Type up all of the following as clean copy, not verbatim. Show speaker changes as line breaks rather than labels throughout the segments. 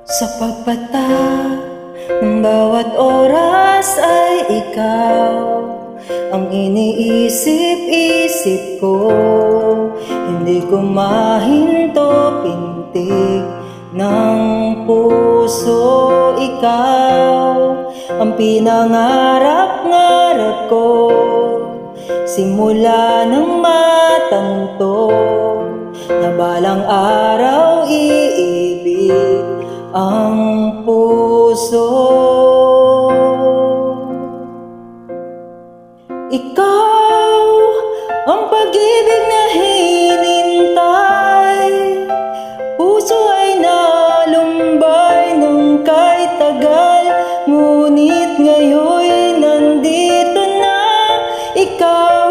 Sa pagpata ng bawat oras ay ikaw ang iniisip-isip ko. Hindi ko mahinto pintig ng puso. Ikaw ang pinangarap-ngarap ko simula ng matanto na balang araw iibig ang puso. Ikaw ang pag-ibig na hinintay, puso ay nalumbay ng kahit tagal, ngunit ngayon nandito na. Ikaw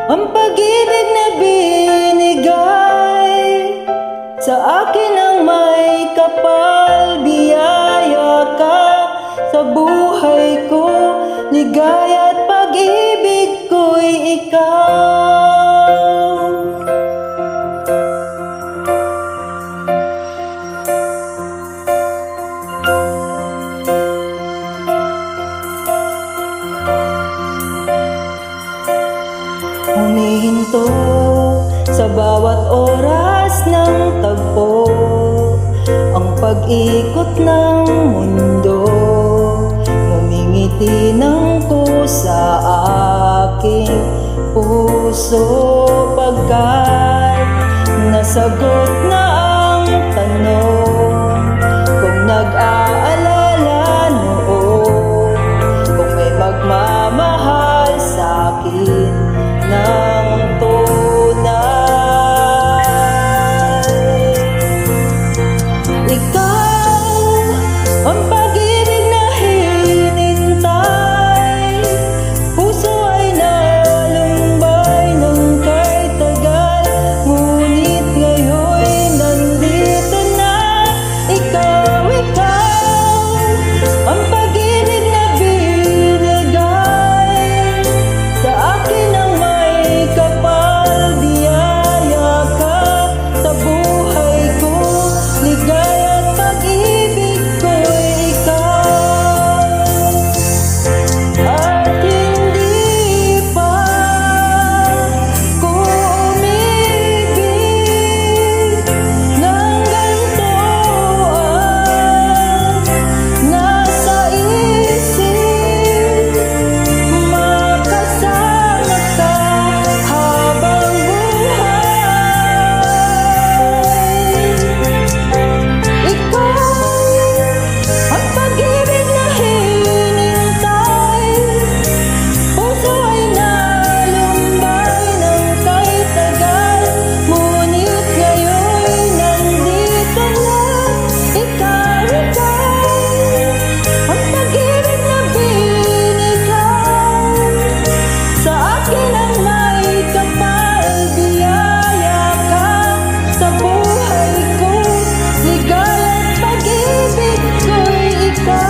ang pag-ibig na binigay sa akin ang may kapal. Biyaya ka sa buhay ko, ligaya at pag-ibig ko'y ikaw. Humihinto sa bawat oras ng tagpo ang pag-ikot ng mundo. Ngumingiti ng kusa aking puso pagkat nasagot na ang tanong kung nag-aalala noon, kung may magmamahal sa'kin ng tunay. Ikaw ang pag-ibig na hinintay, puso ay nalumbay ng kahit tagal, ngunit ngayon nandito na. Ikaw ang pag-ibig na binigay sa akin ang may kapal. Biyaya ka sa buhay ko, ligaya at pag-ibig ko'y ikaw. At hindi pa ko umibig ng ganito ang nasa isip, makasama ka habang buhay. Ikaw ang pag-ibig na hinintay, puso ay nalumbay ng kahit tagal, ngunit ngayon nandito na. Ikaw ang pag-ibig na binigay sa akin ang may kapal. Biyaya ka sa buhay ko, ligaya at pag-ibig ko'y ikaw.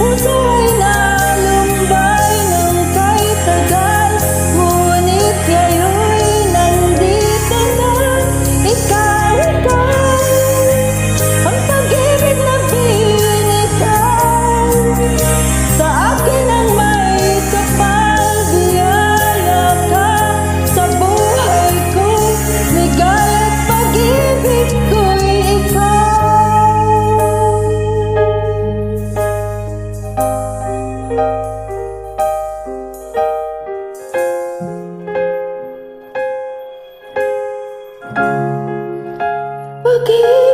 Puso ay nalumbay ng kahit tagal, ngunit ngayon nandito na. Ikaw ang pag-ibig na binigay sa akin ang may kapal. Biyaya ka sa buhay ko, ligaya at pag-ibig ko'y ikaw. Pag-ibig